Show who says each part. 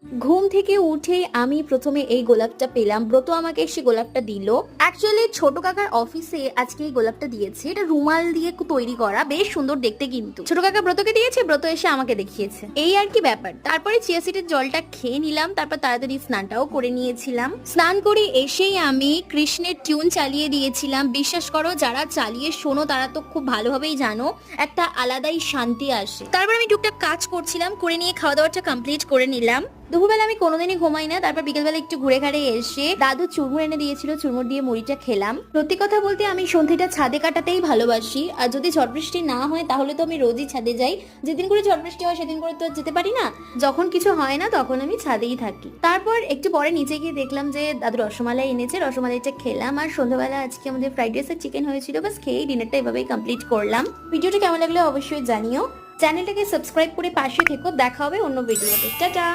Speaker 1: ঘুম থেকে উঠে আমি প্রথমে এই গোলাপটা পেলাম। ব্রত আমাকে এসে গোলাপটা দিল। অ্যাকচুয়ালি ছোট কাকার অফিসে আজকে এই গোলাপটা দিয়েছে। এটা রুমাল দিয়ে তৈরি করা, বেশ সুন্দর দেখতে। কিন্তু ছোট কাকা ব্রতকে দিয়েছে, ব্রত এসে আমাকে দেখিয়েছে, এই আর কি ব্যাপার। তারপরে চিয়া সিডের জলটা খেয়ে নিলাম, তারপর তাড়াতাড়ি স্নানটাও করে নিয়েছিলাম। স্নান করে এসেই আমি কৃষ্ণের টিউন চালিয়ে দিয়েছিলাম। বিশ্বাস করো, যারা চালিয়ে শোনো তারা তো খুব ভালোভাবেই জানো একটা আলাদাই শান্তি আসে। তারপর আমি টুকটাক কাজ করছিলাম, করে নিয়ে খাওয়া দাওয়াটা কমপ্লিট করে নিলাম। দুপুরবেলা আমি কোনোদিনই ঘুমাই না। তারপর বিকেলবেলা একটু ঘুরে ঘাড়ে এসে দাদু চুরমুর এনে দিয়েছিল, চুরমুর দিয়ে মুড়িটা খেলাম। সত্যি কথা বলতে আমি সন্ধ্যেটা ছাদে কাটাতেই ভালোবাসি। আর যদি ঝড় বৃষ্টি না হয় তাহলে তো আমি রোজই ছাদে যাই। যেদিন করে ঝড় বৃষ্টি হয় সেদিন করে তো যেতে পারি না। যখন কিছু হয় না তখন আমি ছাদেই থাকি। তারপর একটু পরে নিচে গিয়ে দেখলাম যে দাদু রসমালাই এনেছে, রসমালাইটা খেলাম। আর সন্ধ্যাবেলা আজকে আমাদের ফ্রাইড রাইস আর চিকেন হয়েছিল, বাস খেয়ে ডিনারটা এভাবেই কমপ্লিট করলাম। ভিডিওটা কেমন লাগলো অবশ্যই জানিও। চ্যানেলটাকে সাবস্ক্রাইব করে পাশে থেকো। দেখা হবে অন্য ভিডিওতে। টাটা।